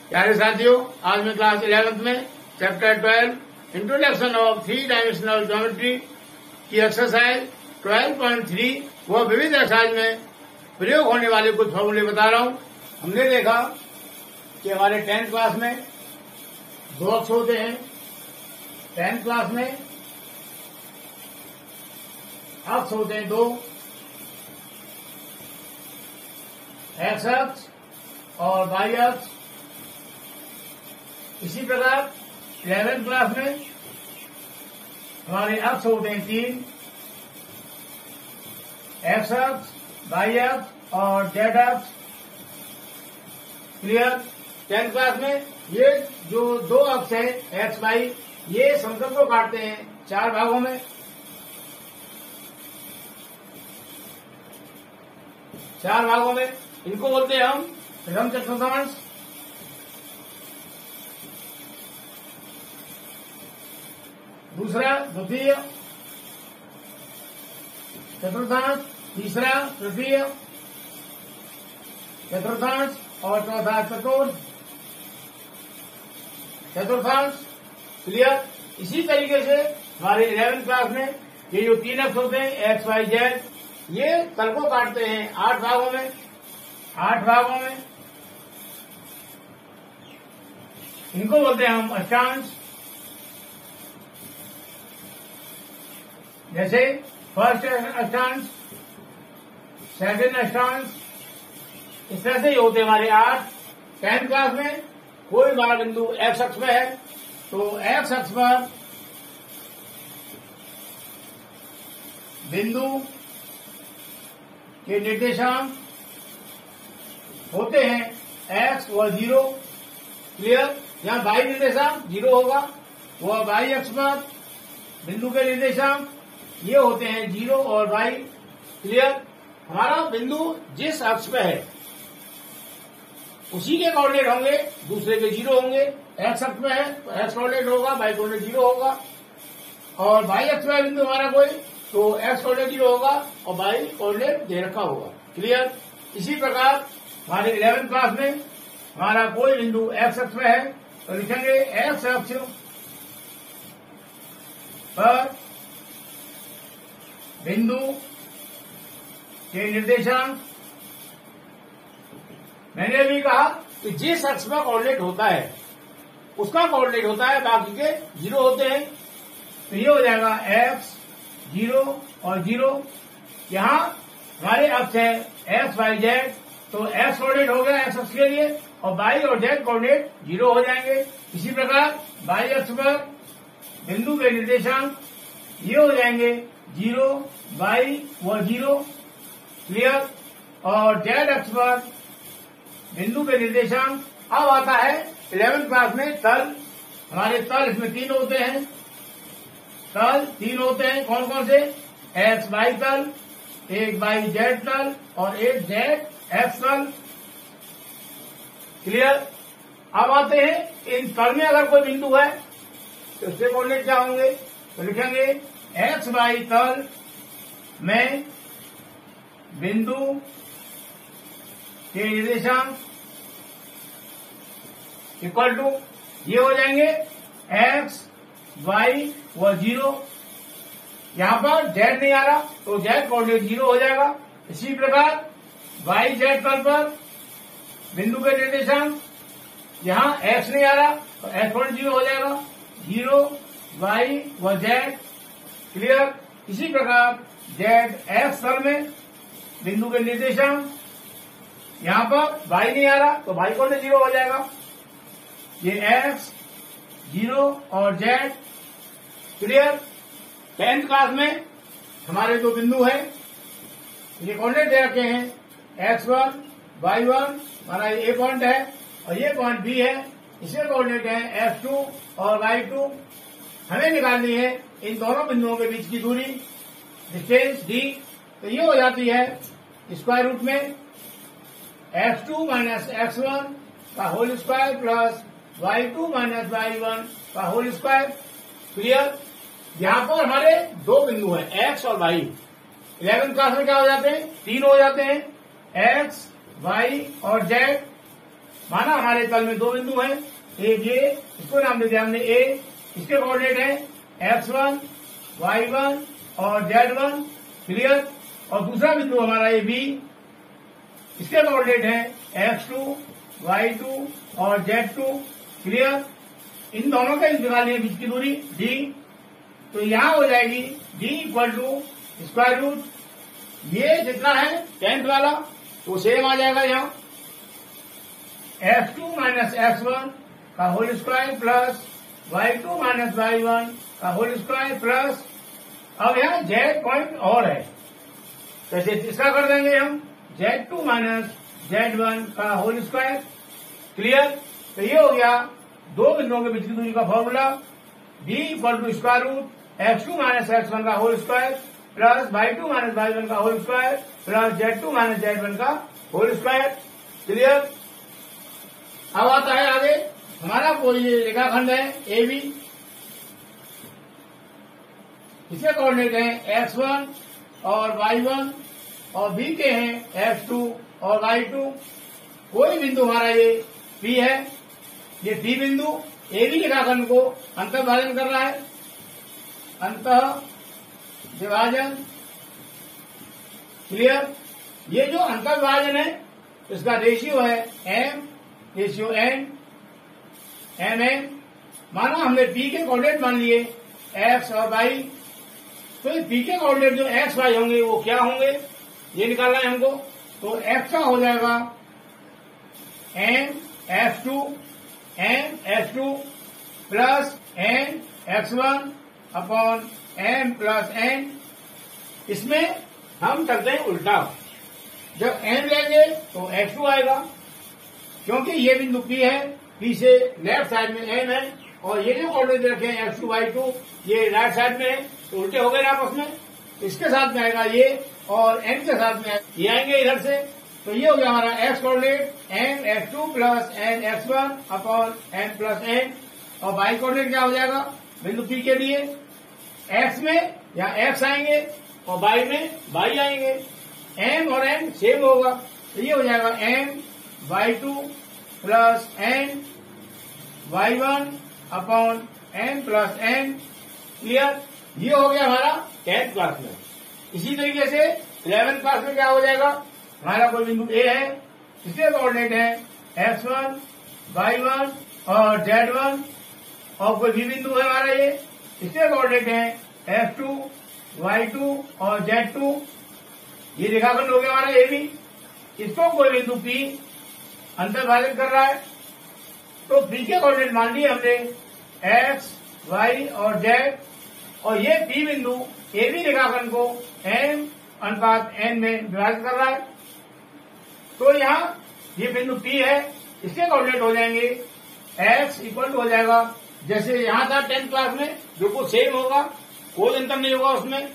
प्यारे साथियों, आज मैं क्लास 11th में chapter 12 introduction of 3 dimensional geometry की एक्सरसाइज 12.3 व विविध एक्सरसाइज में प्रयोग होने वाले कुछ फॉर्मूले बता रहा हूँ। हमने देखा कि हमारे 10th क्लास में दो अक्ष होते हैं। 10th क्लास में अक्ष होते हैं दो, एक्स अक्ष और वाई अक्ष। इसी प्रकार 11th क्लास में हमारे अक्ष होते हैं तीन, एक्स अक्ष, वाई अक्ष और जेड अक्ष। क्लियर। 10th क्लास में ये जो दो अक्ष है एक्स वाई, ये समतल को काटते हैं चार भागों में। इनको बोलते हैं हम प्रथम चतुर्थांश, दूसरा द्वितीय चतुर्थांश, तीसरा तृतीय चतुर्थांश और चौथा चतुर्थांश। क्लियर। इसी तरीके से हमारे 11th क्लास में ये जो तीन अक्ष होते हैं एक्स वाई जेड, ये तल को काटते हैं आठ भागों में। इनको बोलते हैं हम अष्टांश। जैसे फर्स्ट अष्टांश, सेकंड अष्टांश, इस तरह से ही होते हमारे आठ। 10th क्लास में कोई हमारा बिंदु एक्स अक्ष में है तो एक्स अक्ष पर बिंदु के निर्देशांक होते हैं एक्स व जीरो। क्लियर। यहाँ वाई निर्देशांक जीरो होगा, वह वाई अक्ष पर बिंदु के निर्देशांक ये होते हैं जीरो और वाई। क्लियर। हमारा बिंदु जिस अक्ष पे है उसी के कोऑर्डिनेट होंगे, दूसरे के जीरो होंगे। एक्स अक्ष में है तो एक्स कोऑर्डिनेट होगा, वाई कोऑर्डिनेट जीरो होगा। और वाई अक्ष में बिंदु हमारा कोई तो एक्स कोऑर्डिनेट जीरो होगा और वाई कोऑर्डिनेट दे रखा होगा। क्लियर। इसी प्रकार हमारे 11th क्लास में हमारा कोई बिंदु एक्स अक्ष में है तो लिखेंगे एक्स अक्ष पर बिंदु के निर्देशांक। मैंने भी कहा कि जिस अक्ष पर कोऑर्डिनेट होता है उसका कोऑर्डिनेट होता है, बाकी के जीरो होते हैं। तो ये हो जाएगा एक्स जीरो और जीरो। यहाँ हमारे अक्ष है एक्स वाई जेड, तो एक्स कोऑर्डिनेट हो गया एक्स अक्ष के लिए और वाई और जेड कोऑर्डिनेट जीरो हो जाएंगे। इसी प्रकार वाई अक्ष पर बिंदु के निर्देशांक ये हो जाएंगे जीरो, वाई व जीरो। क्लियर। और जेड अक्ष पर बिंदु के निर्देशांक अब आता है 11th क्लास में तल। हमारे तल इसमें तीन होते हैं। कौन कौन से? एक्स वाई तल, एक वाई जेड तल और एक जेड एक्स तल। क्लियर। अब आते हैं इन तल में अगर कोई बिंदु है तो उसके कोऑर्डिनेट क्या होंगे? तो लिखेंगे एक्स वाई तल में बिंदु के निर्देशांक इक्वल टू ये हो जाएंगे एक्स वाई व जीरो। यहां पर जेड नहीं आ रहा तो जेड कोऑर्डिनेट जीरो हो जाएगा। इसी प्रकार वाई जेड तल पर बिंदु के निर्देशांक, यहां एक्स नहीं आ रहा तो एक्स कोऑर्डिनेट जीरो हो जाएगा, जीरो वाई व जेड। क्लियर। इसी प्रकार जेड एक्स तल में बिंदु के निर्देशांक, यहां पर वाई नहीं आ रहा तो वाई कोऑर्डिनेट जीरो हो जाएगा, ये एक्स जीरो और जेड। क्लियर। 10th क्लास में हमारे दो बिंदु है, ये कोऑर्डिनेट दे रखे हैं x1 y1, हमारा ये ए पॉइंट है और ये पॉइंट बी है, इसके कोऑर्डिनेट है x2 और y2। हमें निकालनी है इन दोनों बिंदुओं के बीच की दूरी, डिस्टेंस d। तो ये हो जाती है स्क्वायर रूट में x2 माइनस x1 का whole square plus y2 minus y1 का होल स्क्वायर। क्लियर। यहाँ पर हमारे दो बिंदु हैं x और y। 11th क्लास में क्या हो जाते हैं? तीन हो जाते हैं, एक्स वाई और जेड। माना हमारे तल में दो बिंदु हैं, एक ये, इसको नाम दे दिया हमने ए, इसके कोऑर्डिनेट है x1, y1 और z1, क्लियर। और दूसरा बिंदु हमारा ये बी, इसके कोऑर्डिनेट है x2, y2 और z2, क्लियर। इन दोनों का निकालिए बीच की दूरी d, तो यहां हो जाएगी d equal to square root, ये जितना है 10th वाला तो सेम आ जाएगा यहाँ, x2 माइनस x1 का whole square plus y2 minus y1 का होल स्क्वायर प्लस, अब यहाँ z पॉइंट और है, जैसे तीसरा कर देंगे हम z2 माइनस z1 का होल स्क्वायर, क्लियर। तो ये हो गया दो बिंदुओं के बीच की दूरी का formula, b equal to square root x2 minus x1 का whole square plus y2 minus y1 का whole square plus z2 minus z1 का होल स्क्वायर, क्लियर। अब आता है आगे हमारा कोई रेखाखंड है ए बी, इसके कोऑर्डिनेट है x1 और y1 और b के हैं x2 और y2, कोई बिंदु हमारा ये p है, ये p बिंदु ए बी रेखाखंड को अंतर्भाजन कर रहा है, अंतः विभाजन, क्लियर। ये जो अंतर्विभाजन है इसका रेशियो है m, रेशियो n, mm। माना हमने p के कोऑर्डिनेट मान लिए x और y, तो ये p के कोऑर्डिनेट जो x y होंगे वो क्या होंगे ये निकालना है हमको। तो x का हो जाएगा m x2 plus n x1 upon m plus n, इसमें हम करते हैं उल्टा, जब n लेंगे तो x2 आएगा, क्योंकि ये बिंदु P है, P से लेफ्ट साइड में n है और ये जो कोऑर्डिनेट रखे हैं x2 y2 ये राइट साइड में है, तो उल्टे हो गए ना आपस में, इसके साथ में आएगा ये और n के साथ में ये आएंगे इधर से, तो ये हो गया हमारा x coordinate n x2 plus n x1 upon n plus n, और y कोऑर्डिनेट क्या हो जाएगा बिंदु P के लिए, x में या x आएंगे और y में y आएंगे, m और n सेम होगा, तो ये हो जाएगा m y2 plus n y1 upon n plus n, clear. ये हो गया हमारा 10th क्लास में। इसी तरीके से 11th क्लास में क्या हो जाएगा, हमारा कोई बिंदु A है, इसके कोऑर्डिनेट है x1 y1 और z1, और कोई भी बिंदु है हमारा ये, इसके कोऑर्डिनेट है x2 y2 और z2, ये रेखाखंड हो गया हमारा ए बी, इसको कोई बिंदु P अंतर्भाजन कर रहा है, तो P के कोऑर्डिनेट मान लिए हमने x y और z, और ये P बिंदु ए बी रेखाखंड को m अनुपात n में विभाजित कर रहा है, तो यहाँ ये बिंदु P है, इसके कोऑर्डिनेट हो जाएंगे x इक्वल टू हो जाएगा जैसे यहाँ था 10th क्लास में, बिल्कुल सेम होगा, कोई अंतर नहीं होगा उसमें,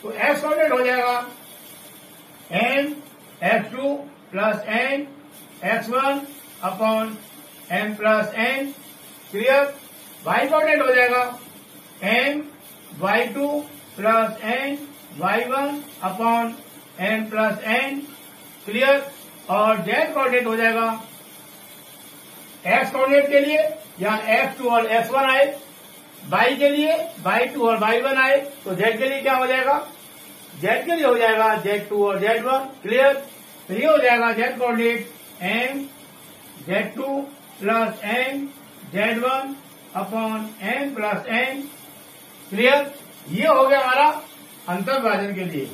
तो x कोऑर्डिनेट हो जाएगा n x2 plus n x1 upon n plus n, clear. y coordinate हो जाएगा m y2 plus n y1 upon n plus n, clear. और z कोऑर्डिनेट हो जाएगा x कोऑर्डिनेट के लिए यहाँ x2 और x1 आए, y के लिए y2 और y1 आए, तो z के लिए क्या हो जाएगा, z के लिए हो जाएगा z2 और z1, क्लियर। तो ये हो जाएगा z coordinate m z2 plus n z1 upon n plus n, clear. ये हो गया हमारा अंतर विभाजन के लिए,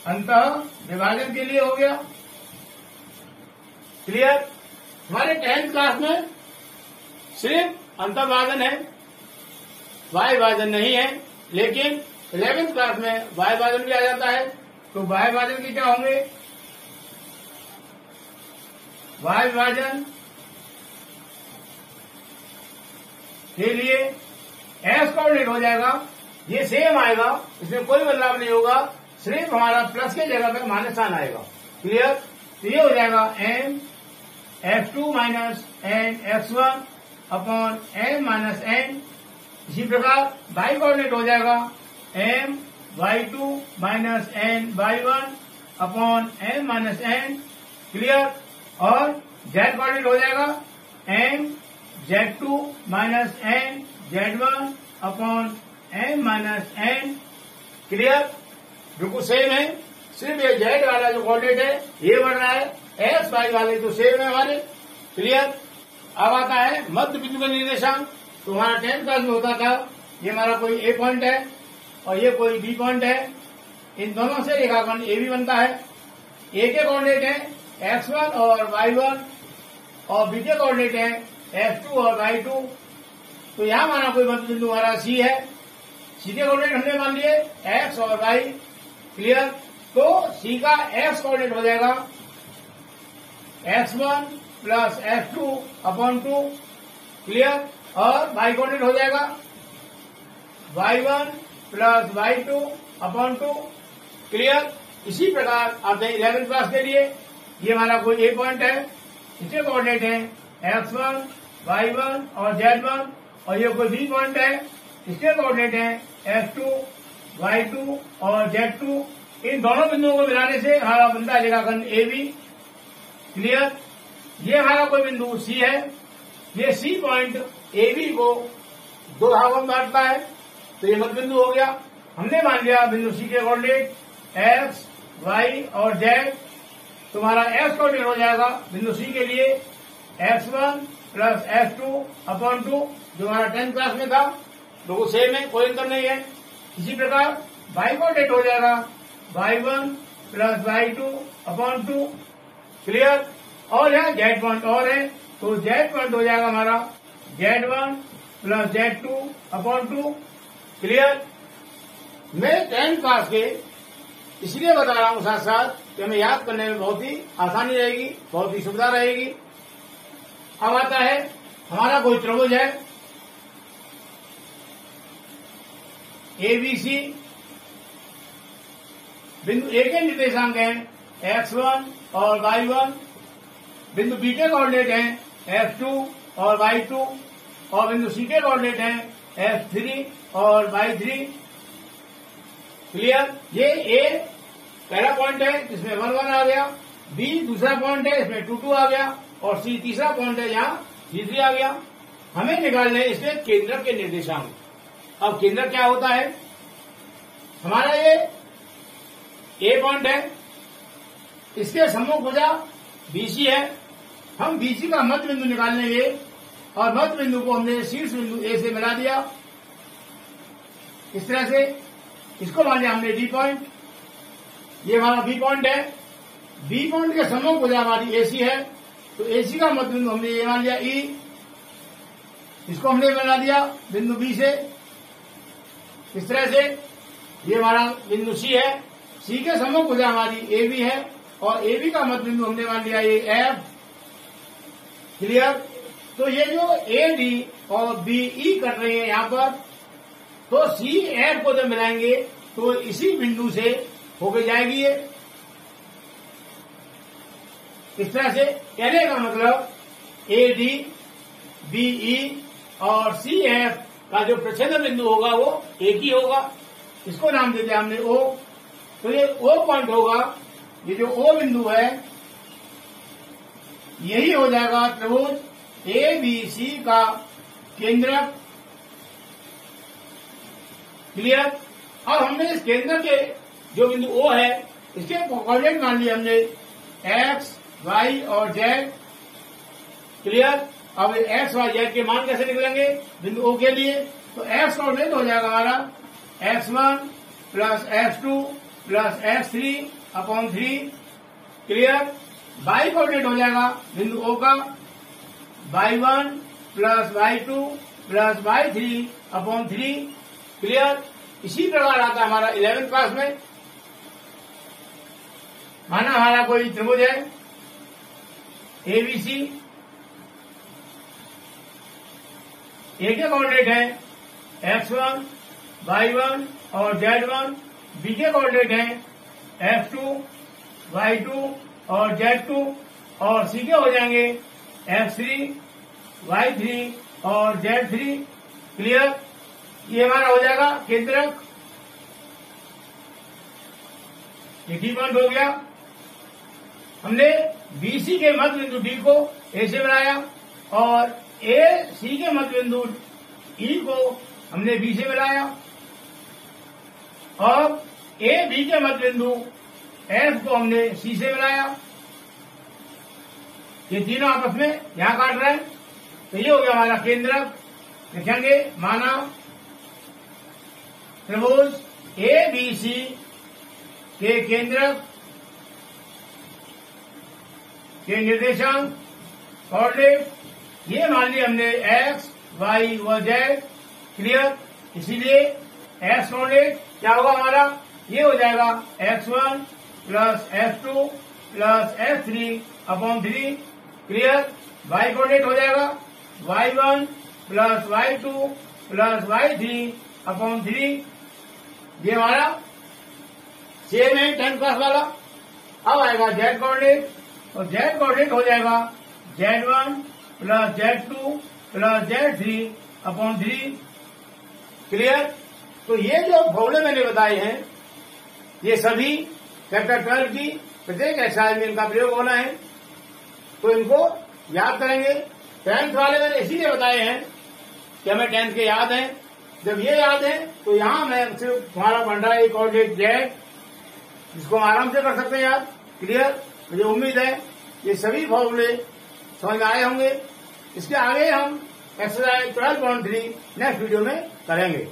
अंतः विभाजन के लिए हो गया, क्लियर। हमारे 10th क्लास में सिर्फ अंतर विभाजन है, y विभाजन नहीं है, लेकिन 11th क्लास में y विभाजन भी आ जाता है, तो y विभाजन के क्या होंगे, y विभाजन के लिए s कोऑर्डिनेट हो जाएगा, ये सेम आएगा, इसमें कोई बदलाव नहीं होगा, सिर्फ हमारा प्लस के जगह पे माइनस साइन आएगा, क्लियर। तो ये हो जाएगा m x2 minus n x1 upon m minus n। इसी प्रकार y कोऑर्डिनेट हो जाएगा m y2 minus n y1 upon m minus n, clear. और जेड कोऑर्डिनेट हो जाएगा M Z2 minus N Z1 upon M minus N. Clear, बिल्कुल same है, सिर्फ ये जेड वाला जो कोऑर्डिनेट है ये बढ़ रहा है, एक्स वाई वाले तो सेम है हमारे। क्लियर, अब आता है मध्य बिंदु का निर्देशांक। तो हमारा 10th क्लास में होता था, ये हमारा कोई ए पॉइंट है और ये कोई बी पॉइंट है, इन दोनों से रेखाखंड ए बी बनता है। ए के कोऑर्डिनेट है x1 और y1 और बी के कोऑर्डिनेट है x2 और y2। तो यहां हमारा कोई मध्य बिंदु हमारा सी है, सी के कोऑर्डिनेट हमने मान लिए x और y। क्लियर, तो सी का x कोऑर्डिनेट हो जाएगा x1 plus x2 upon 2। Clear, और y कोऑर्डिनेट हो जाएगा y1 plus y2 upon 2। Clear, इसी प्रकार आते हैं 11th क्लास के लिए। ये हमारा कोई ए पॉइंट है, इसके कोऑर्डिनेट है x1 y1 और z1, और ये कोई बी पॉइंट है, इसके कोऑर्डिनेट है x2 y2 और z2। इन दोनों बिंदुओं को मिलाने से हमारा बनता है रेखाखंड ए बी। क्लियर, ये हमारा कोई बिंदु सी है, ये सी पॉइंट ए बी को दो भागों में बांटता है, तो ये मध्य बिंदु हो गया। हमने मान लिया बिंदु सी के कोऑर्डिनेट एक्स वाई और जेड। तुम्हारा एक्स कोऑर्डिनेट हो जाएगा बिंदु सी के लिए x1 प्लस x2 अपॉन 2, जो हमारा 10th क्लास में था, दोनों सेम है, कोई अंतर नहीं है। इसी प्रकार y कोऑर्डिनेट हो जाएगा y1 plus y2 upon 2। Clear, और यहाँ जेड पॉइंट और है, तो जेड पॉइंट हो जाएगा हमारा z1 plus z2 upon 2। Clear, मैं 10th क्लास के इसलिए बता रहा हूं साथ साथ कि हमें याद करने में बहुत ही आसानी रहेगी, बहुत ही सुविधा रहेगी। अब आता है हमारा कोई त्रिभुज है ABC, बिंदु ए के निर्देशांक है x1 और y1, बिंदु बी के कोऑर्डिनेट है x2 और y2, और बिंदु सी के कोऑर्डिनेट है x3 और y3। क्लियर, ये ए पहला पॉइंट है, इसमें 1 1 आ गया, बी दूसरा पॉइंट है, इसमें 2 2 आ गया, और सी तीसरा पॉइंट है, यहाँ 3 3 आ गया। हमें निकालने इसके केंद्रक के निर्देशांक। अब केंद्रक क्या होता है, हमारा ये ए पॉइंट है, इसके सम्मुख भुजा बीसी है, हम बीसी का मध्य बिंदु निकाल लेंगे, और मध्य बिंदु को हमने शीर्ष बिंदु ए से मिला दिया इस तरह से। इसको मान लिया हमने डी पॉइंट, ये हमारा बी पॉइंट है, बी पॉइंट के सम्मुख भुजा हमारी एसी है, तो एसी का मध्य बिंदु हमने ये मान लिया ई, इसको हमने मिला दिया बिंदु बी से इस तरह से। ये हमारा बिंदु सी है, सी के सम्मुख भुजा हमारी ए बी है, और ए बी का मध्य बिंदु हमने मान लिया ये एफ। क्लियर, तो ये जो ए डी और बी ई कर रहे हैं यहाँ पर, तो सी एफ को जब मिलाएंगे तो इसी बिंदु से होके जाएगी ये इस तरह से। कहने का मतलब ए डी बी ई और सी एफ का जो प्रच्छेद बिंदु होगा वो एक ही होगा, इसको नाम दे दिया हमने ओ। तो ये ओ पॉइंट होगा, ये जो ओ बिंदु है यही हो जाएगा त्रिभुज ए बी सी का केंद्रक। क्लियर, अब हमने इस केंद्र के जो बिंदु ओ है इसके कोऑर्डिनेट मान लिए हमने एक्स वाई और जेड। क्लियर, अब एक्स वाई जेड के मान कैसे निकलेंगे बिंदु ओ के लिए, तो एक्स कोऑर्डिनेट हो जाएगा हमारा x1 plus x2 plus x3 upon 3। Clear, Y coordinate हो जाएगा बिंदु ओ का y1 plus y2 plus y3 upon 3। Clear, इसी प्रकार आता है हमारा 11th क्लास में। माना हमारा कोई त्रिभुज है एबीसी, ए के कोऑर्डिनेट है x1 y1 और z1, बी के कोऑर्डिनेट है x2 y2 और z2, और सी के हो जाएंगे x3 y3 और z3। क्लियर, ये हमारा हो जाएगा केंद्रक, ये डी पॉइंट हो गया। हमने बीसी के मध्य बिंदु डी को ए से मिलाया और ए सी के मध्य बिंदु ई को हमने बी से मिलाया और ए बी के मध्य बिंदु एफ को हमने सी से मिलाया। ये तीनों आपस में यहां काट रहे हैं, तो ये हो गया हमारा केंद्रक। लिखेंगे माना त्रिभुज ए बी सी के केंद्रक के निर्देशांक कोऑर्डिनेट ये मान लिया हमने एक्स वाई व जेड। क्लियर। इसीलिए एक्स कोऑर्डिनेट क्या होगा हमारा, ये हो जाएगा x1 plus x2 plus x3 upon 3। Clear. Y coordinate हो जाएगा y1 plus y2 plus y3 upon 3। ये हमारा सेम है 10 क्लास वाला। अब आएगा जेड कोऑर्डिनेट, और जेड कोऑर्डिनेट हो जाएगा z1 plus z2 plus z3 upon 3। Clear. तो ये जो फॉर्मूले मैंने बताए हैं ये सभी चैप्टर 12 की प्रत्येक एक्सरसाइज में इनका प्रयोग होना है, तो इनको याद करेंगे। 10th वाले मैंने इसीलिए बताए हैं कि हमें 10th के याद हैं। जब ये याद है तो यहां मैं सिर्फ तुम्हारा बन रहा है कोऑर्डिनेट जेड, जिसको हम आराम से कर सकते हैं याद। क्लियर। मुझे उम्मीद है ये सभी फॉर्मूले समझ में आए होंगे। इसके आगे हम एक्सरसाइज 12.3 नेक्स्ट वीडियो में करेंगे।